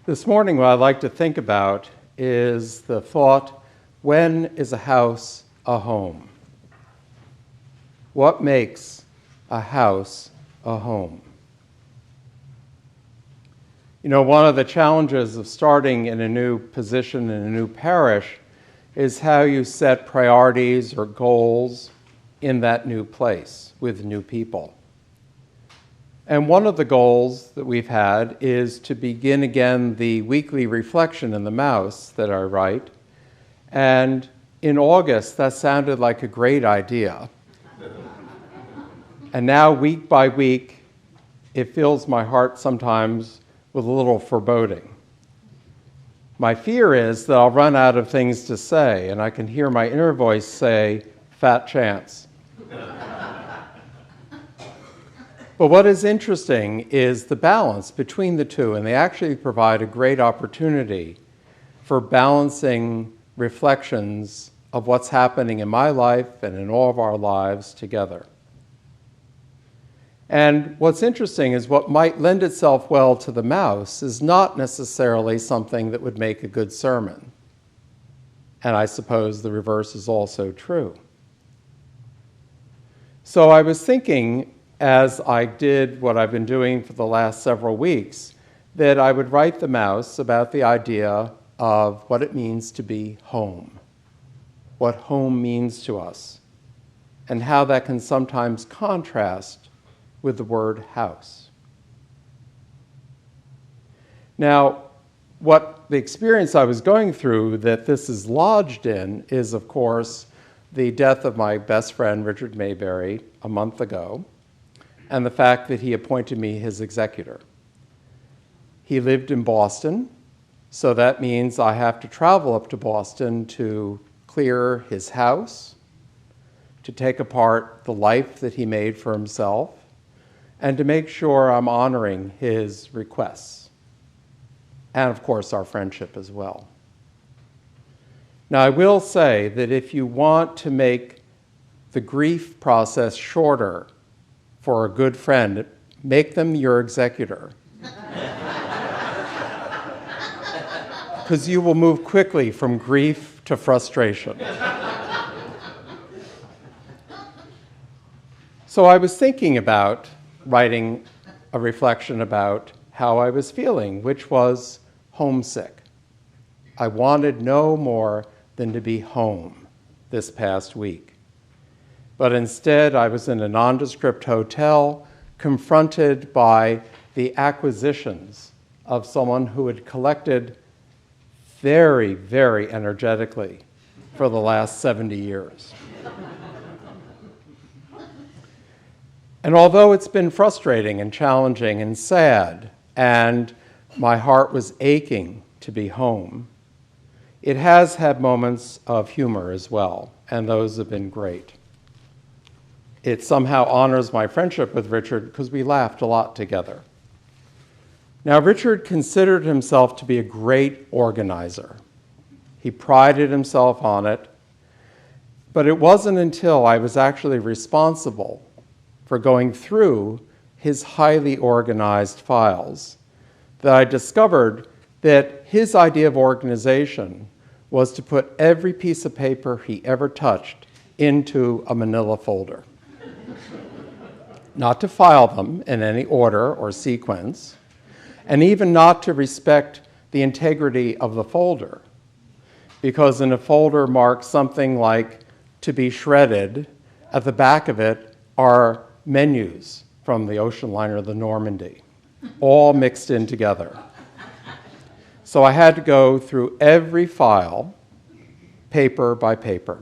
This morning, what I'd like to think about is the thought, when is a house a home? What makes a house a home? You know, one of the challenges of starting in a new position in a new parish is how you set priorities or goals in that new place with new people. And one of the goals that we've had is to begin again the weekly reflection in the Mouse that I write. And in August, that sounded like a great idea. And now, week by week, it fills my heart sometimes with a little foreboding. My fear is that I'll run out of things to say, and I can hear my inner voice say, "Fat chance." But what is interesting is the balance between the two, and they actually provide a great opportunity for balancing reflections of what's happening in my life and in all of our lives together. And what's interesting is what might lend itself well to the Mouse is not necessarily something that would make a good sermon. And I suppose the reverse is also true. So I was thinking, as I did what I've been doing for the last several weeks, that I would write the Mouse about the idea of what it means to be home, what home means to us, and how that can sometimes contrast with the word house. Now, what the experience I was going through that this is lodged in is, of course, the death of my best friend, Richard Mayberry, a month ago, and the fact that he appointed me his executor. He lived in Boston, so that means I have to travel up to Boston to clear his house, to take apart the life that he made for himself, and to make sure I'm honoring his requests, and of course our friendship as well. Now, I will say that if you want to make the grief process shorter for a good friend, make them your executor. Because you will move quickly from grief to frustration. So I was thinking about writing a reflection about how I was feeling, which was homesick. I wanted no more than to be home this past week. But instead, I was in a nondescript hotel, confronted by the acquisitions of someone who had collected very, very energetically for the last 70 years. And although it's been frustrating and challenging and sad, and my heart was aching to be home, it has had moments of humor as well, and those have been great. It somehow honors my friendship with Richard because we laughed a lot together. Now, Richard considered himself to be a great organizer. He prided himself on it, but it wasn't until I was actually responsible for going through his highly organized files that I discovered that his idea of organization was to put every piece of paper he ever touched into a manila folder. Not to file them in any order or sequence, and even not to respect the integrity of the folder, because in a folder marked something like "to be shredded," at the back of it are menus from the ocean liner the Normandy, all mixed in together. So I had to go through every file, paper by paper,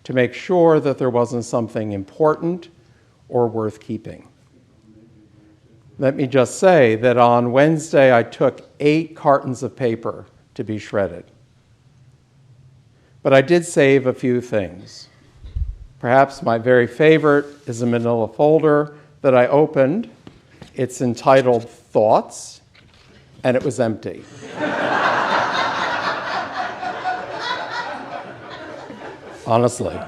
to make sure that there wasn't something important or worth keeping. Let me just say that on Wednesday, I took 8 cartons of paper to be shredded. But I did save a few things. Perhaps my very favorite is a manila folder that I opened. It's entitled Thoughts, and it was empty. Honestly.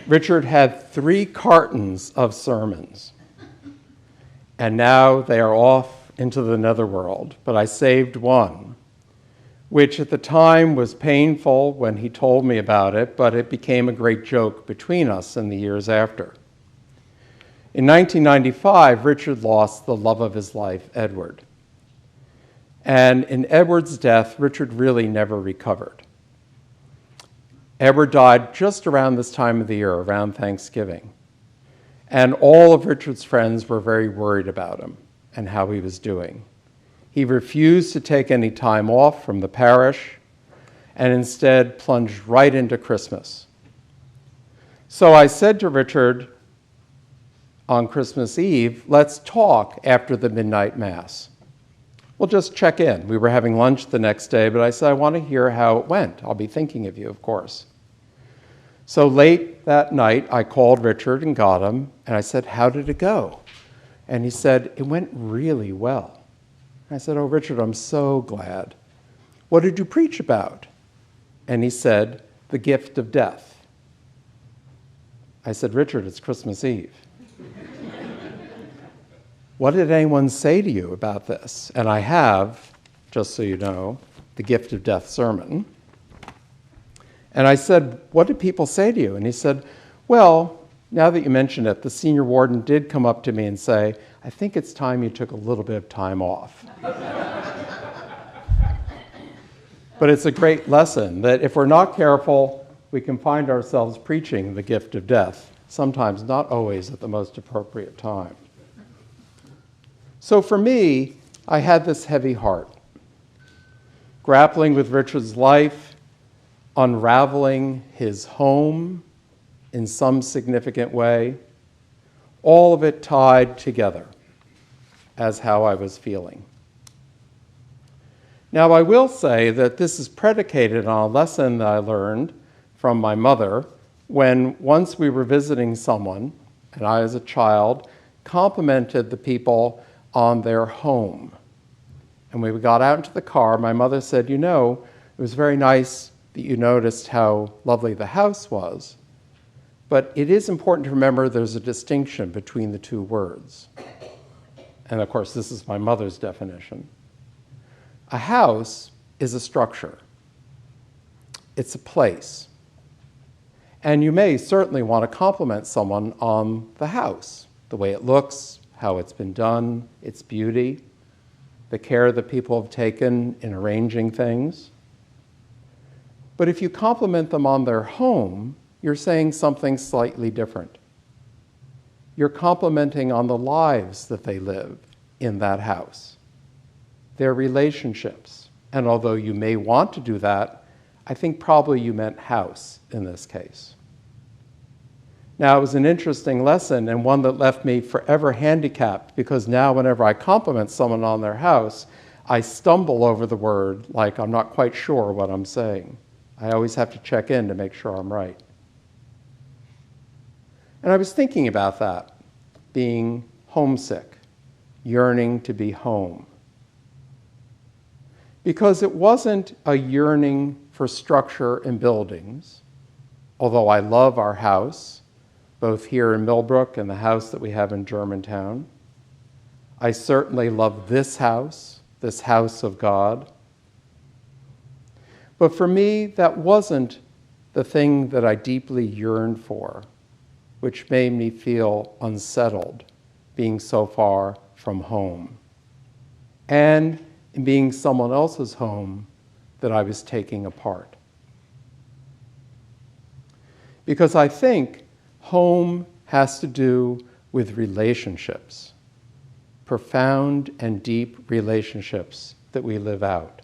Richard had 3 cartons of sermons. and now they are off into the netherworld. But I saved one, which at the time was painful when he told me about it, but it became a great joke between us in the years after. In 1995, Richard lost the love of his life, Edward. And in Edward's death, Richard really never recovered. Edward died just around this time of the year, around Thanksgiving. And all of Richard's friends were very worried about him and how he was doing. He refused to take any time off from the parish and instead plunged right into Christmas. So I said to Richard on Christmas Eve, let's talk after the midnight mass. We'll just check in. We were having lunch the next day, but I said, I want to hear how it went. I'll be thinking of you, of course. So late that night, I called Richard and got him, and I said, how did it go? And he said, it went really well. I said, oh, Richard, I'm so glad. What did you preach about? And he said, the gift of death. I said, Richard, it's Christmas Eve. What did anyone say to you about this? And I have, just so you know, the gift of death sermon. And I said, what did people say to you? And he said, well, now that you mention it, the senior warden did come up to me and say, I think it's time you took a little bit of time off. But it's a great lesson that if we're not careful, we can find ourselves preaching the gift of death, sometimes not always at the most appropriate time. So for me, I had this heavy heart, grappling with Richard's life, unraveling his home in some significant way, all of it tied together as how I was feeling. Now, I will say that this is predicated on a lesson that I learned from my mother when once we were visiting someone, and I as a child complimented the people on their home. And when we got out into the car, my mother said, you know, it was very nice that you noticed how lovely the house was, but it is important to remember there's a distinction between the two words. And of course, this is my mother's definition. A house is a structure. It's a place. And you may certainly want to compliment someone on the house, the way it looks, how it's been done, its beauty, the care that people have taken in arranging things. But if you compliment them on their home, you're saying something slightly different. You're complimenting on the lives that they live in that house, their relationships. And although you may want to do that, I think probably you meant house in this case. Now, it was an interesting lesson and one that left me forever handicapped because now whenever I compliment someone on their house, I stumble over the word like I'm not quite sure what I'm saying. I always have to check in to make sure I'm right. And I was thinking about that, being homesick, yearning to be home. Because it wasn't a yearning for structure and buildings, although I love our house, both here in Millbrook and the house that we have in Germantown. I certainly love this house of God. But for me, that wasn't the thing that I deeply yearned for, which made me feel unsettled, being so far from home, and in being someone else's home that I was taking apart. Because I think home has to do with relationships, profound and deep relationships that we live out.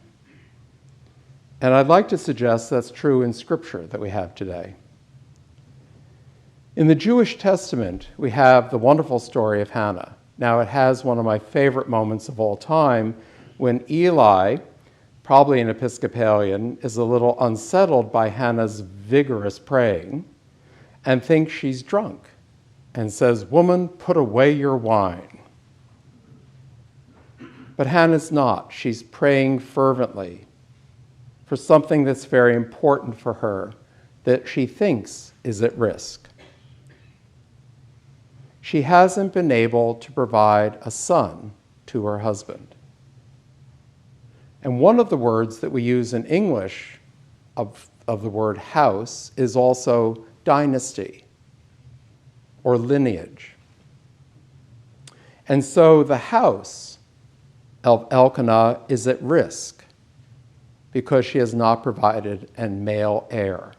And I'd like to suggest that's true in Scripture that we have today. In the Jewish Testament, we have the wonderful story of Hannah. Now, it has one of my favorite moments of all time when Eli, probably an Episcopalian, is a little unsettled by Hannah's vigorous praying and thinks she's drunk and says, "Woman, put away your wine." But Hannah's not. She's praying fervently for something that's very important for her that she thinks is at risk. she hasn't been able to provide a son to her husband. And one of the words that we use in English of the word house is also dynasty or lineage. And so the house of Elkanah is at risk because she has not provided a male heir.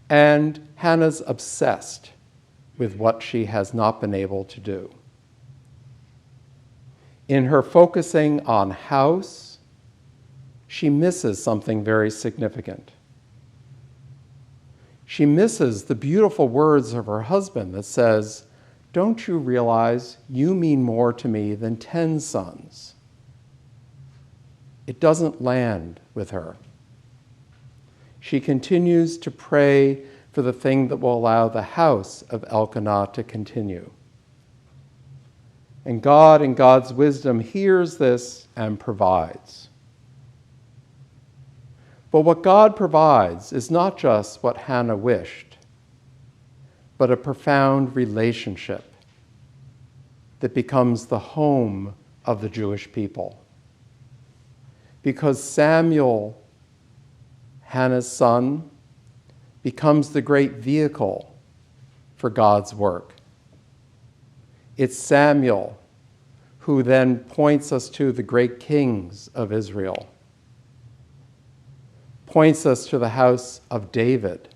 And Hannah's obsessed with what she has not been able to do. In her focusing on house, she misses something very significant. She misses the beautiful words of her husband that says, "Don't you realize you mean more to me than 10 sons?" It doesn't land with her. She continues to pray for the thing that will allow the house of Elkanah to continue. And God, in God's wisdom, hears this and provides. But what God provides is not just what Hannah wished, but a profound relationship that becomes the home of the Jewish people. Because Samuel, Hannah's son, becomes the great vehicle for God's work. It's Samuel who then points us to the great kings of Israel, points us to the house of David,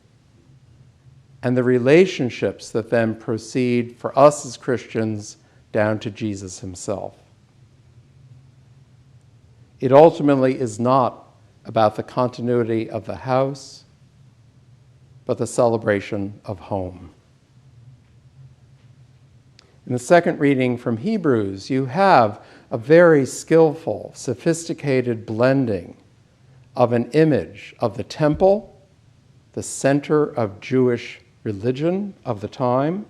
and the relationships that then proceed for us as Christians down to Jesus himself. It ultimately is not about the continuity of the house, but the celebration of home. In the second reading from Hebrews, you have a very skillful, sophisticated blending of an image of the temple, the center of Jewish religion of the time,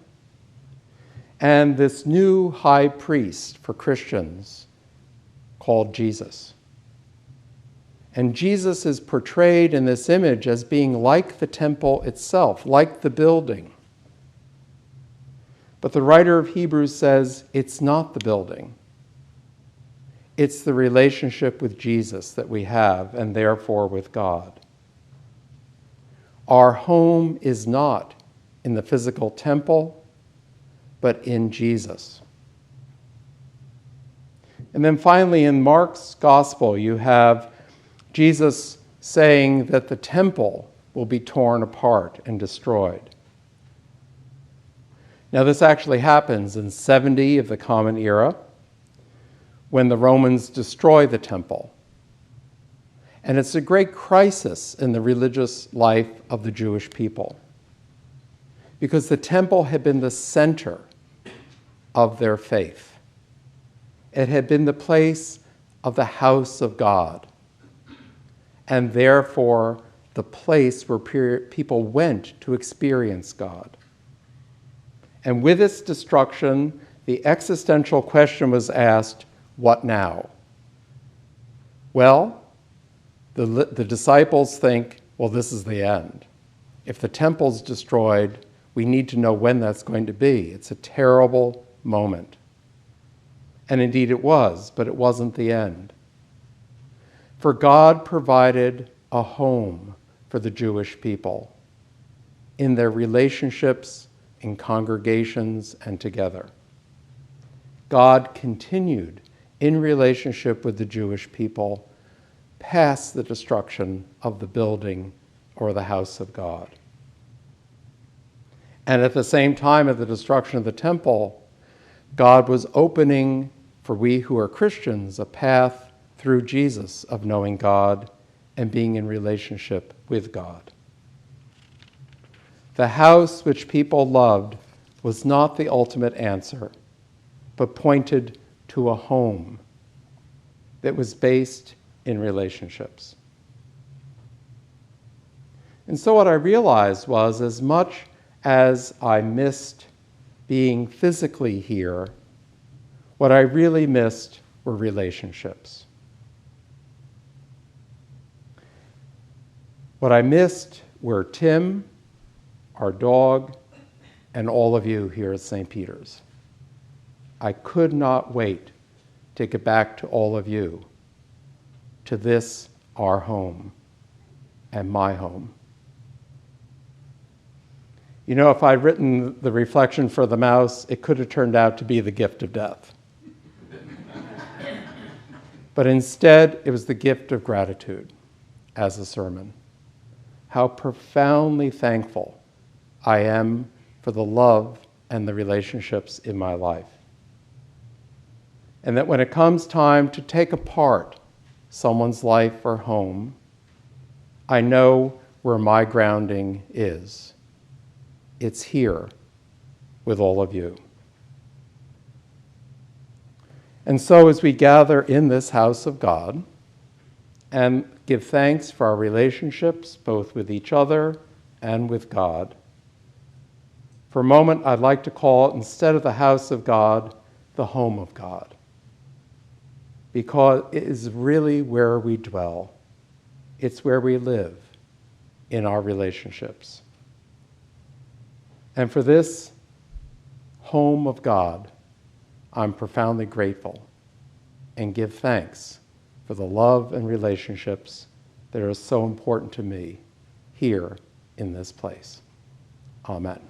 and this new high priest for Christians called Jesus. And Jesus is portrayed in this image as being like the temple itself, like the building. But the writer of Hebrews says it's not the building. It's the relationship with Jesus that we have, and therefore with God. Our home is not in the physical temple, but in Jesus. And then finally, in Mark's gospel, you have Jesus saying that the temple will be torn apart and destroyed. Now, this actually happens in 70 of the Common Era, when the Romans destroy the temple. And it's a great crisis in the religious life of the Jewish people, because the temple had been the center of their faith. It had been the place of the house of God, and therefore the place where people went to experience God. And with its destruction, the existential question was asked, what now? Well, the disciples think, well, this is the end. If the temple's destroyed, we need to know when that's going to be. It's a terrible moment. And indeed it was, but it wasn't the end. For God provided a home for the Jewish people in their relationships, in congregations, and together. God continued in relationship with the Jewish people past the destruction of the building or the house of God. And at the same time of the destruction of the temple, God was opening for we who are Christians a path through Jesus of knowing God and being in relationship with God. The house which people loved was not the ultimate answer, but pointed to a home that was based in relationships. And so what I realized was, as much as I missed being physically here, what I really missed were relationships. What I missed were Tim, our dog, and all of you here at St. Peter's. I could not wait to get back to all of you, to this, our home, and my home. You know, if I'd written the reflection for the mouse, it could have turned out to be the gift of death. But instead, it was the gift of gratitude as a sermon. How profoundly thankful I am for the love and the relationships in my life. And that when it comes time to take apart someone's life or home, I know where my grounding is. It's here with all of you. And so as we gather in this house of God and give thanks for our relationships, both with each other and with God, for a moment I'd like to call it, instead of the house of God, the home of God. Because it is really where we dwell. It's where we live in our relationships. And for this home of God, I'm profoundly grateful and give thanks for the love and relationships that are so important to me here in this place. Amen.